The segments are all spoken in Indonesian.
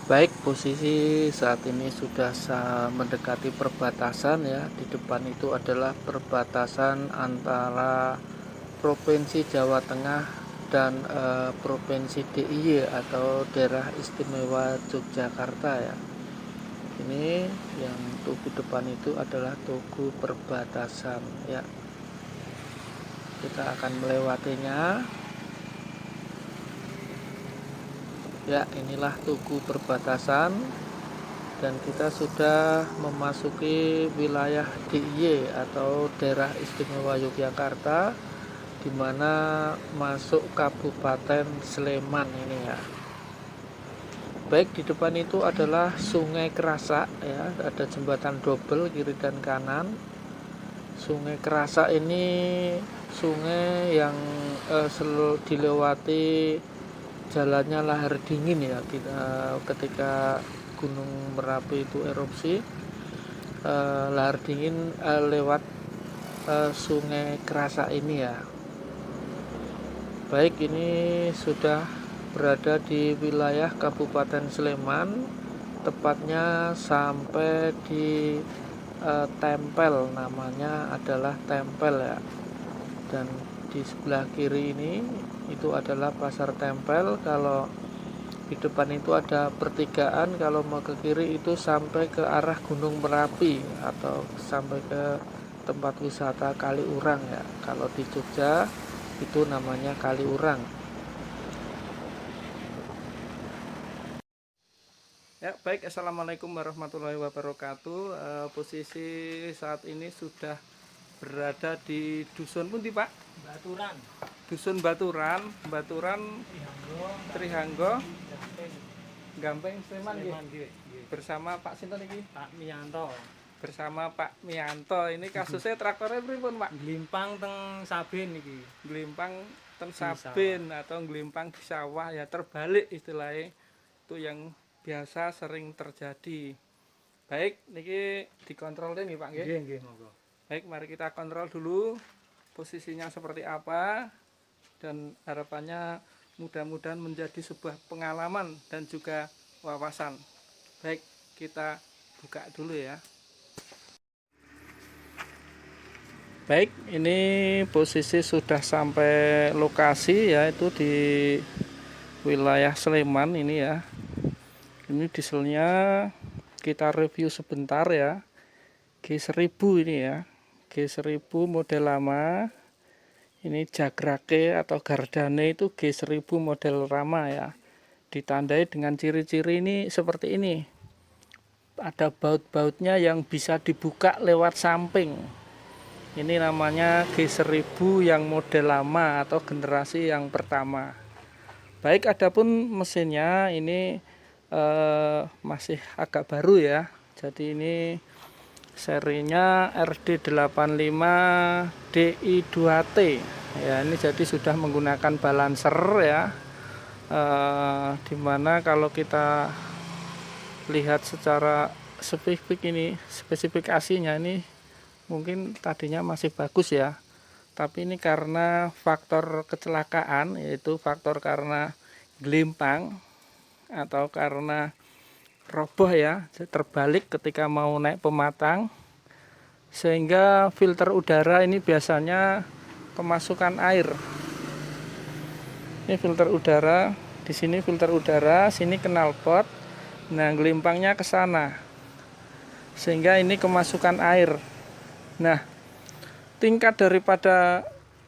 Baik, posisi saat ini sudah mendekati perbatasan ya. Di depan itu adalah perbatasan antara Provinsi Jawa Tengah dan Provinsi DIY atau Daerah Istimewa Yogyakarta ya. Ini yang tugu depan itu adalah tugu perbatasan ya. Kita akan melewatinya. Ya, inilah tugu perbatasan. Dan kita sudah memasuki wilayah DIY atau Daerah Istimewa Yogyakarta, di mana masuk Kabupaten Sleman ini ya. Baik, di depan itu adalah Sungai Kerasak ya, ada jembatan double kiri dan kanan. Sungai Kerasak ini sungai yang dilewati jalannya lahar dingin ya. Ketika Gunung Merapi itu erupsi, lahar dingin lewat Sungai Kerasak ini ya. Baik, ini sudah berada di wilayah Kabupaten Sleman, tepatnya sampai di Tempel, namanya adalah Tempel ya. Dan di sebelah kiri ini itu adalah Pasar Tempel. Kalau di depan itu ada pertigaan, kalau mau ke kiri itu sampai ke arah Gunung Merapi atau sampai ke tempat wisata Kaliurang ya. Kalau di Jogja itu namanya Kaliurang. Ya, baik. Assalamualaikum warahmatullahi wabarakatuh. Posisi saat ini sudah berada di Dusun Pundi, Pak? Baturan, Dusun Baturan, Trihanggo, Gampeng, Sleman nggih. Sleman nggih. Bersama Pak sinten iki? Pak Miyanto. Bersama Pak Mianto. Ini kasusnya traktornya pripun, Pak? Glimpang teng Saben iki. Glimpang ten Di Saben atau glimpang di sawah ya, terbalik istilahnya. Itu yang biasa sering terjadi. Baik, niki dikontrol deh nih Pak nggih. Nggih, monggo. Baik, mari kita kontrol dulu posisinya seperti apa, dan harapannya mudah-mudahan menjadi sebuah pengalaman dan juga wawasan. Baik, kita buka dulu ya. Baik, ini posisi sudah sampai lokasi ya, itu di wilayah Sleman ini ya. Ini dieselnya kita review sebentar ya. G1000 ini ya. G1000 model lama. Ini Jagrake atau Gardane itu G1000 model lama ya. Ditandai dengan ciri-ciri ini seperti ini. Ada baut-bautnya yang bisa dibuka lewat samping. Ini namanya G1000 yang model lama atau generasi yang pertama. Baik, adapun mesinnya ini masih agak baru ya. Jadi ini serinya RD85DI2T ya. Ini jadi sudah menggunakan balancer ya, dimana kalau kita lihat secara spesifikasinya ini mungkin tadinya masih bagus ya, tapi ini karena faktor kecelakaan, yaitu faktor karena gelimpang atau karena roboh ya, terbalik ketika mau naik pematang, sehingga filter udara ini biasanya kemasukan air. Ini filter udara, di sini filter udara, sini knalpot. Nah, gelimpangnya ke sana, sehingga ini kemasukan air. Nah, tingkat daripada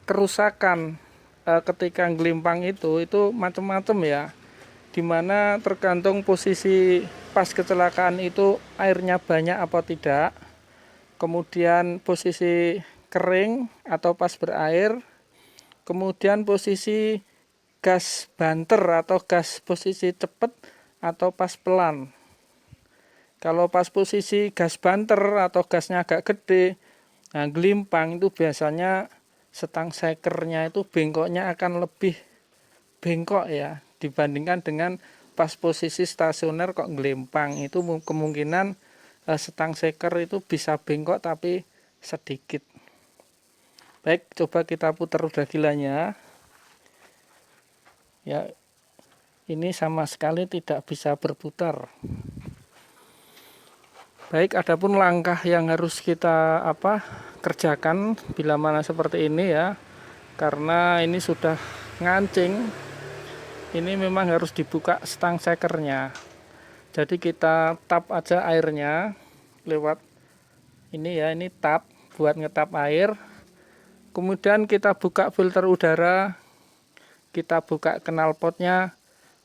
kerusakan ketika gelimpang itu macam-macam ya, dimana tergantung posisi pas kecelakaan itu airnya banyak apa tidak, kemudian posisi kering atau pas berair, kemudian posisi gas banter atau gas posisi cepat atau pas pelan. Kalau pas posisi gas banter atau gasnya agak gede, nah gelimpang itu biasanya setang sekernya itu bengkoknya akan lebih bengkok ya, dibandingkan dengan pas posisi stasioner kok gelimpang. Itu kemungkinan setang seker itu bisa bengkok tapi sedikit. Baik, coba kita putar roda gilanya ya. ini sama sekali tidak bisa berputar. Baik, adapun langkah yang harus kita kerjakan bila mana seperti ini ya, karena ini sudah ngancing, ini memang harus dibuka stang sekernya. Jadi kita tap aja airnya lewat ini ya, ini tap buat ngetap air. Kemudian kita buka filter udara, kita buka knalpotnya,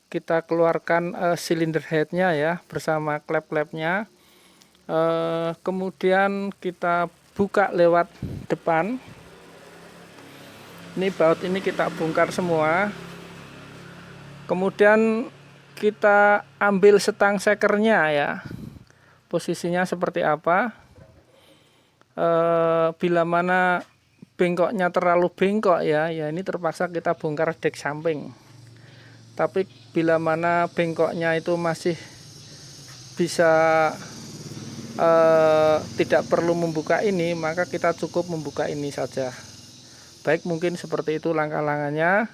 kita keluarkan silinder headnya ya bersama klep-klepnya. Kemudian kita buka lewat depan. Ini baut ini kita bongkar semua. Kemudian kita ambil stang sekernya ya. Posisinya seperti apa? Bila mana bengkoknya terlalu bengkok ya ini terpaksa kita bongkar dek samping. Tapi bila mana bengkoknya itu masih bisa tidak perlu membuka ini, maka kita cukup membuka ini saja. Baik, mungkin seperti itu langkah-langkahnya.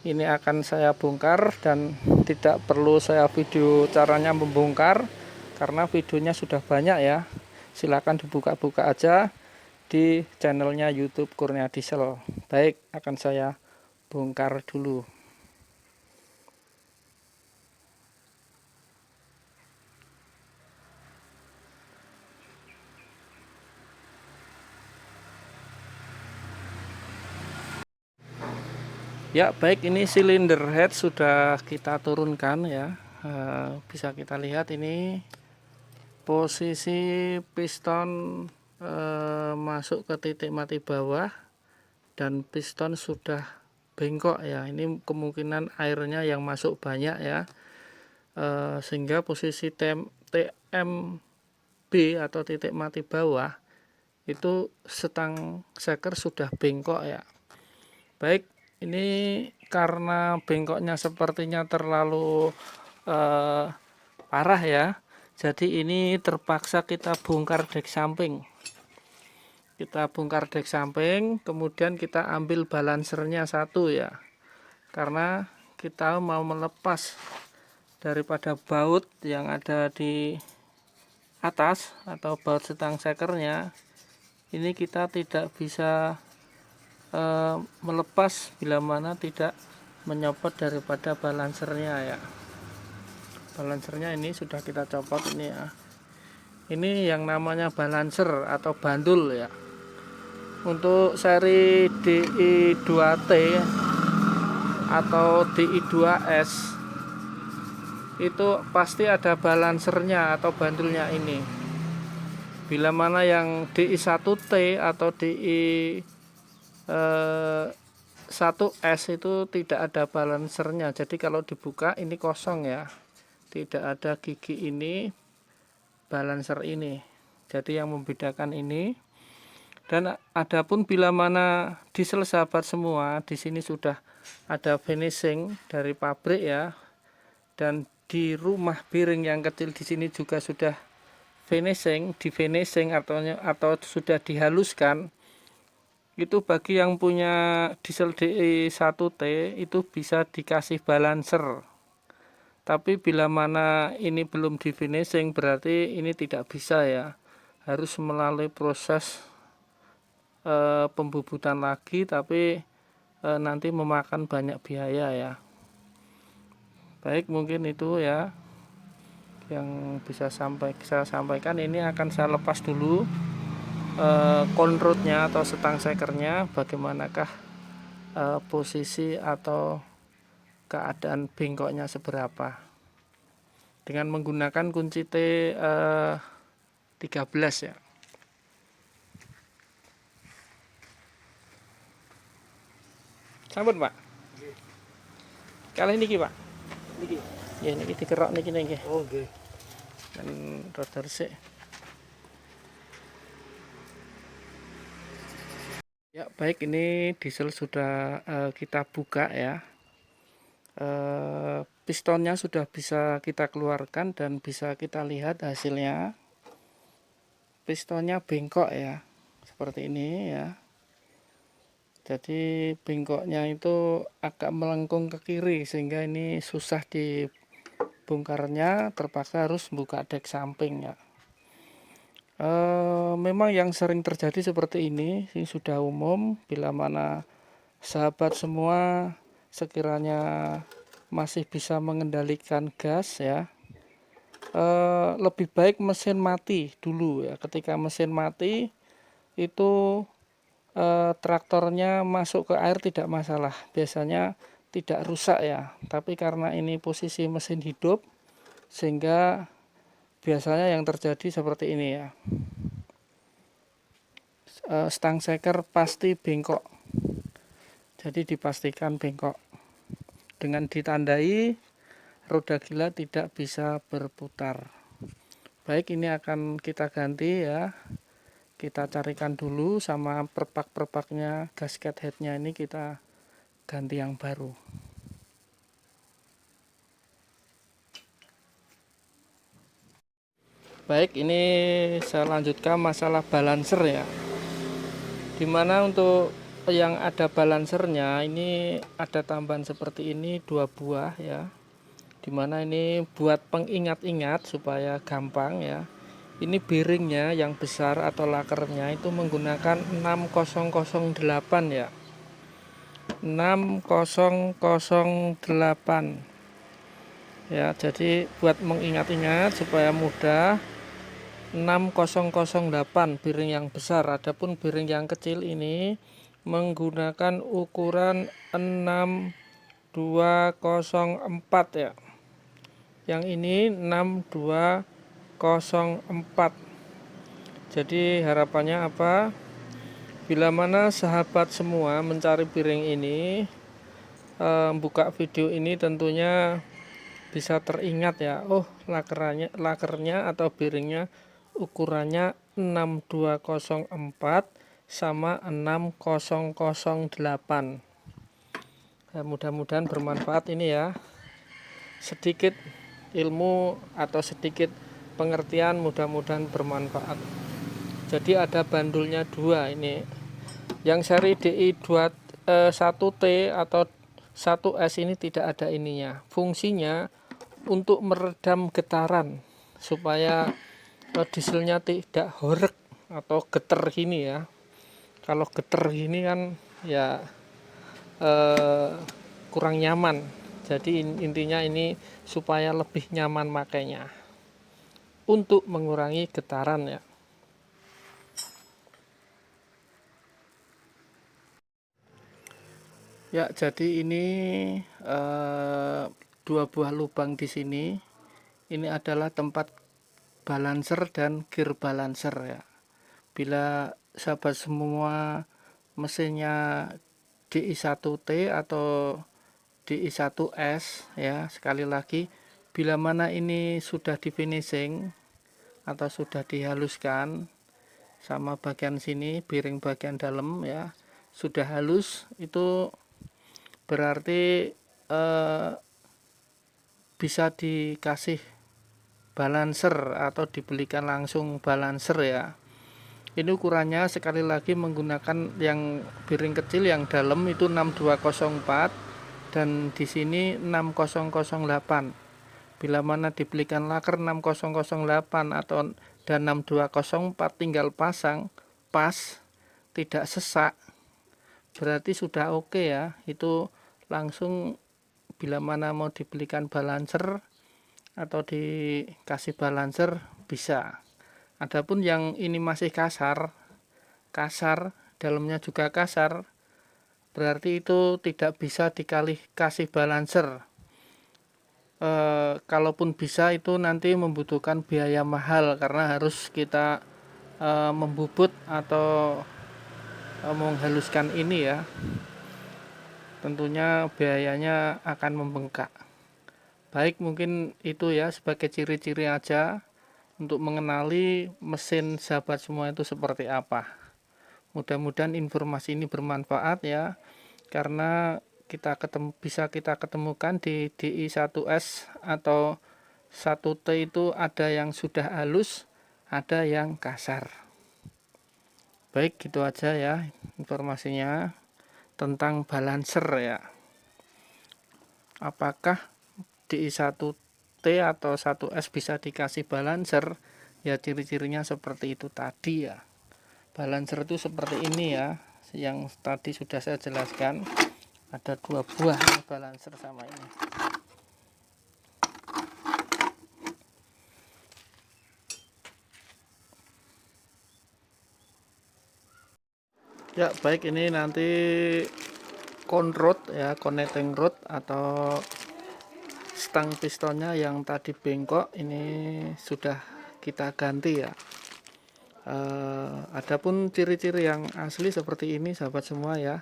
Ini akan saya bongkar dan tidak perlu saya video caranya membongkar karena videonya sudah banyak ya. Silahkan dibuka-buka aja di channelnya YouTube Kurnia Diesel. Baik, akan saya bongkar dulu. Ya, baik, ini silinder head sudah kita turunkan ya. Bisa kita lihat ini posisi piston masuk ke titik mati bawah dan piston sudah bengkok ya. Ini kemungkinan airnya yang masuk banyak ya, sehingga posisi TMB atau titik mati bawah itu stang seker sudah bengkok ya. Baik, ini karena bengkoknya sepertinya terlalu parah ya, jadi ini terpaksa kita bongkar dek samping. Kita bongkar dek samping, kemudian kita ambil balancernya satu ya, karena kita mau melepas daripada baut yang ada di atas atau baut stang sekernya. Ini kita tidak bisa melepas bila mana tidak menyopot daripada balancernya ya. Balancernya ini sudah kita copot ini ya. Ini yang namanya balancer atau bandul ya. Untuk seri DI2T atau DI2S itu pasti ada balancernya atau bandulnya ini. Bila mana yang DI1T atau DI 1S itu tidak ada balancernya, jadi kalau dibuka ini kosong ya, tidak ada gigi ini, balancer ini, jadi yang membedakan ini. Dan adapun bila mana diesel sahabat semua, di sini sudah ada finishing dari pabrik ya, dan di rumah piring yang kecil di sini juga sudah finishing, di finishing atau sudah dihaluskan. Itu bagi yang punya diesel DI1T itu bisa dikasih balancer. Tapi bila mana ini belum di finishing berarti ini tidak bisa ya. Harus melalui proses pembubutan lagi, tapi nanti memakan banyak biaya ya. Baik, mungkin itu ya yang bisa saya sampaikan. Ini akan saya lepas dulu konrutnya atau stang sekernya, bagaimanakah posisi atau keadaan bengkoknya seberapa dengan menggunakan kunci T13 ya. Sampun Pak. Kali niki Pak. Niki. Ya niki dikerok niki niki. Oh nggih. Dan rada resik. Ya baik, ini diesel sudah kita buka ya. Pistonnya sudah bisa kita keluarkan dan bisa kita lihat hasilnya. Pistonnya bengkok ya, seperti ini ya. Jadi bengkoknya itu agak melengkung ke kiri sehingga ini susah dibongkarnya, terpaksa harus buka dek samping ya. Memang yang sering terjadi seperti ini sudah umum bila mana sahabat semua sekiranya masih bisa mengendalikan gas ya, lebih baik mesin mati dulu ya. Ketika mesin mati itu traktornya masuk ke air tidak masalah, biasanya tidak rusak ya. Tapi karena ini posisi mesin hidup sehingga biasanya yang terjadi seperti ini ya. Stang seker pasti bengkok, jadi dipastikan bengkok dengan ditandai roda gila tidak bisa berputar. Baik, ini akan kita ganti ya. Kita carikan dulu sama perpak-perpaknya, gasket headnya ini kita ganti yang baru. Baik, ini saya lanjutkan masalah balancer ya. Dimana untuk yang ada balancernya ini ada tambahan seperti ini 2 buah ya. Dimana ini buat pengingat-ingat supaya gampang ya. Ini bearingnya yang besar atau lakernya itu menggunakan 6008 ya. 6008 ya, jadi buat mengingat-ingat supaya mudah, 6008 bearing yang besar. Adapun bearing yang kecil ini menggunakan ukuran 6204 ya. Yang ini 6204. Jadi harapannya apa? Bila mana sahabat semua mencari bearing ini, buka video ini tentunya bisa teringat ya. Oh, lakernya atau bearingnya ukurannya 6204 sama 6008. Nah, mudah-mudahan bermanfaat ini ya. Sedikit ilmu atau sedikit pengertian, mudah-mudahan bermanfaat. Jadi ada bandulnya 2 ini. Yang seri DI 1T atau 1S ini tidak ada ininya. Fungsinya untuk meredam getaran supaya dieselnya tidak horek atau geter gini ya. Kalau geter gini kan ya kurang nyaman. Jadi intinya ini supaya lebih nyaman makainya untuk mengurangi getaran ya. Ya, jadi ini 2 buah lubang di sini. Ini adalah tempat balancer dan gear balancer ya. Bila sahabat semua mesinnya DI1T atau DI1S ya, sekali lagi bila mana ini sudah di finishing atau sudah dihaluskan sama bagian sini, bearing bagian dalam ya, sudah halus, itu berarti bisa dikasih balancer atau dibelikan langsung balancer ya. Ini ukurannya sekali lagi menggunakan yang bearing kecil yang dalam itu 6204 dan di sini 6008. Bila mana dibelikan laker 6008 atau dan 6204 tinggal pasang pas, tidak sesak, berarti sudah oke ya. Itu langsung bila mana mau dibelikan balancer atau dikasih balancer bisa. Adapun yang ini masih kasar, dalamnya juga kasar, berarti itu tidak bisa kasih balancer. Kalaupun bisa itu nanti membutuhkan biaya mahal karena harus kita membubut atau menghaluskan ini ya. Tentunya biayanya akan membengkak. Baik, mungkin itu ya sebagai ciri-ciri aja untuk mengenali mesin sahabat semua itu seperti apa. Mudah-mudahan informasi ini bermanfaat ya, karena bisa kita ketemukan di DI1S atau 1T itu ada yang sudah halus, ada yang kasar. Baik, gitu aja ya informasinya. tentang balancer ya. Apakah DI1T atau 1S bisa dikasih balancer? Ya ciri-cirinya seperti itu tadi ya. Balancer itu seperti ini ya, yang tadi sudah saya jelaskan. Ada 2 buah balancer sama ini. Ya baik, ini nanti conrod ya, connecting rod atau stang pistonnya yang tadi bengkok ini sudah kita ganti ya. Adapun ciri-ciri yang asli seperti ini sahabat semua ya.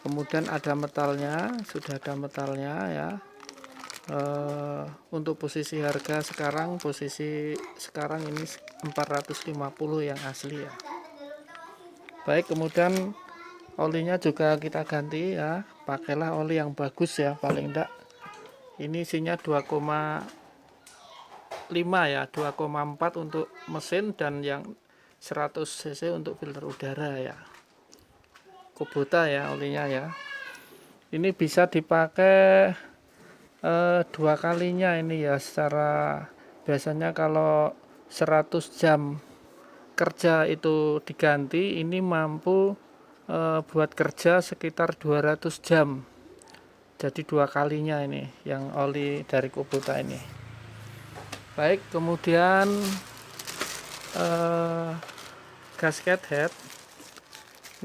Kemudian ada metalnya, sudah ada metalnya ya. Untuk posisi harga sekarang, posisi sekarang ini 450 yang asli ya. Baik, kemudian olinya juga kita ganti ya, pakailah oli yang bagus ya, paling enggak ini isinya 2,5 ya, 2,4 untuk mesin dan yang 100 cc untuk filter udara ya. Kubota ya olinya ya. Ini bisa dipakai 2 kalinya ini ya, secara biasanya kalau 100 jam kerja itu diganti, ini mampu buat kerja sekitar 200 jam. Jadi 2 kalinya ini yang oli dari Kubota ini. Baik, kemudian gasket head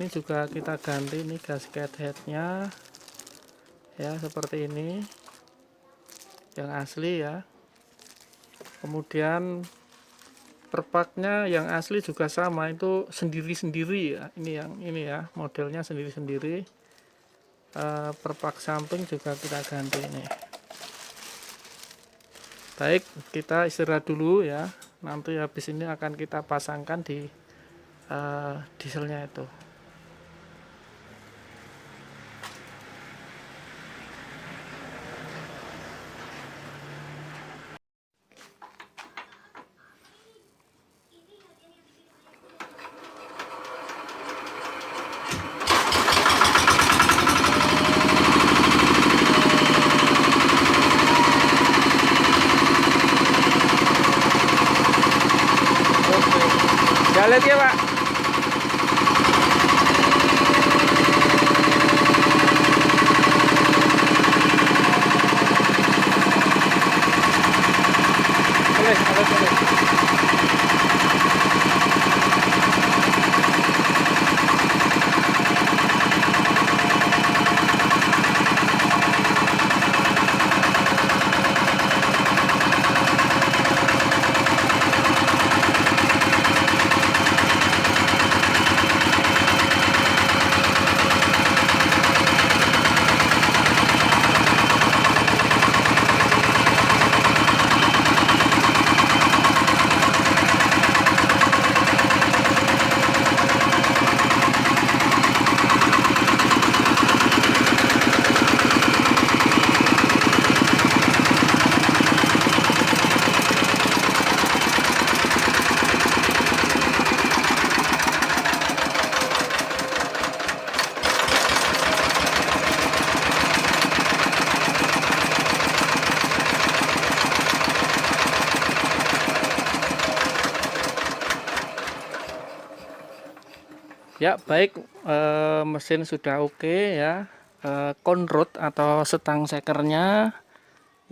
ini juga kita ganti, ini gasket headnya ya, seperti ini yang asli ya. Kemudian perpaknya yang asli juga sama, itu sendiri-sendiri ya. Ini yang ini ya, modelnya sendiri-sendiri. Perpak samping juga kita ganti ini. Baik, kita istirahat dulu ya. Nanti habis ini akan kita pasangkan di dieselnya itu. Jalan ya Pak. Boleh. Ya baik, mesin sudah oke ya. Conrod atau setang sekernya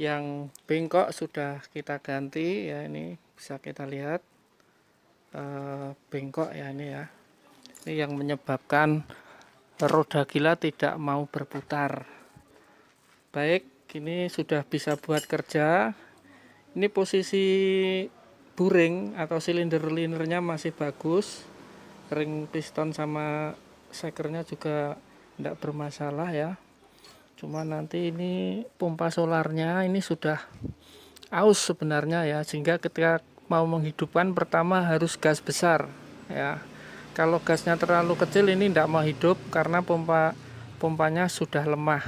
yang bengkok sudah kita ganti ya, ini bisa kita lihat bengkok ya ini ya. Ini yang menyebabkan roda gila tidak mau berputar. Baik, ini sudah bisa buat kerja. Ini posisi buring atau silinder linernya masih bagus. Ring piston sama sekernya juga tidak bermasalah ya. Cuma nanti ini pompa solarnya ini sudah aus sebenarnya ya, sehingga ketika mau menghidupkan pertama harus gas besar ya. Kalau gasnya terlalu kecil ini tidak mau hidup karena pompanya sudah lemah.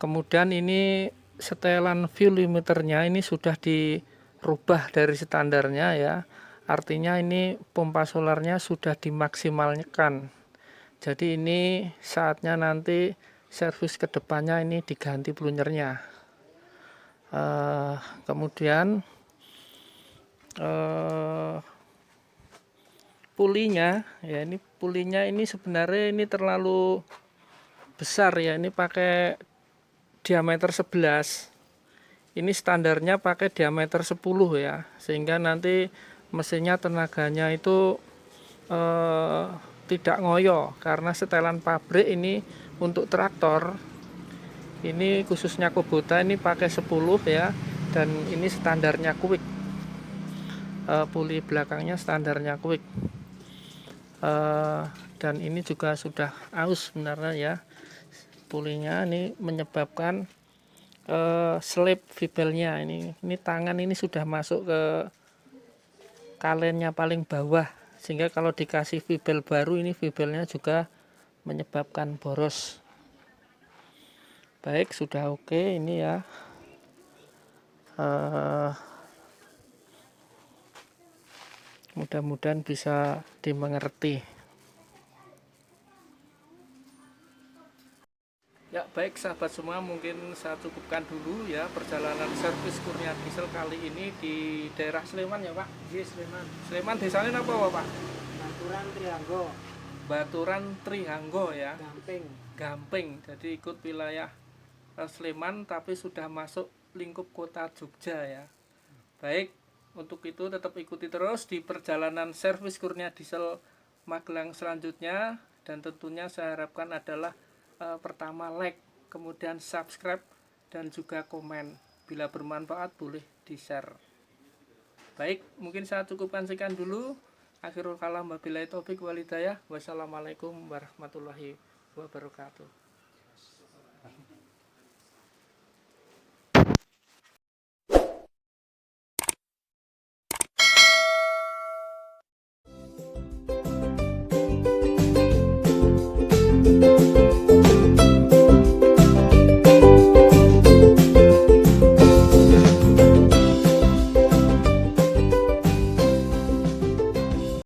Kemudian ini setelan fuel limiternya ini sudah dirubah dari standarnya ya. Artinya ini pompa solarnya sudah dimaksimalkan. Jadi ini saatnya nanti servis kedepannya ini diganti plunjernya. Kemudian pulinya ya, ini pulinya ini sebenarnya ini terlalu besar ya, ini pakai diameter 11. Ini standarnya pakai diameter 10 ya, sehingga nanti mesinnya tenaganya itu tidak ngoyo, karena setelan pabrik ini untuk traktor ini khususnya Kubota ini pakai 10 ya, dan ini standarnya Quick. Puli belakangnya standarnya Quick. Dan ini juga sudah aus sebenarnya ya, pulinya ini menyebabkan slip vibelnya ini tangan ini sudah masuk ke kalennya paling bawah, sehingga kalau dikasih vibel baru ini vibelnya juga menyebabkan boros. Baik, sudah oke ini ya. Mudah-mudahan bisa dimengerti. Ya baik sahabat semua, mungkin saya cukupkan dulu ya perjalanan servis Kurnia Diesel kali ini di daerah Sleman ya Pak. Iya, Sleman. Sleman desanya apa Pak? Baturan Trianggo. Baturan Trihanggo ya. Gamping. Gamping, jadi ikut wilayah Sleman tapi sudah masuk lingkup kota Jogja ya. Baik, untuk itu tetap ikuti terus di perjalanan servis Kurnia Diesel Magelang selanjutnya, dan tentunya saya harapkan adalah pertama like, kemudian subscribe, dan juga komen. Bila bermanfaat boleh di share. Baik, mungkin saya cukupkan sekian dulu. Akhirul kalam, wabillahi taufik walhidayah. Wassalamualaikum warahmatullahi wabarakatuh.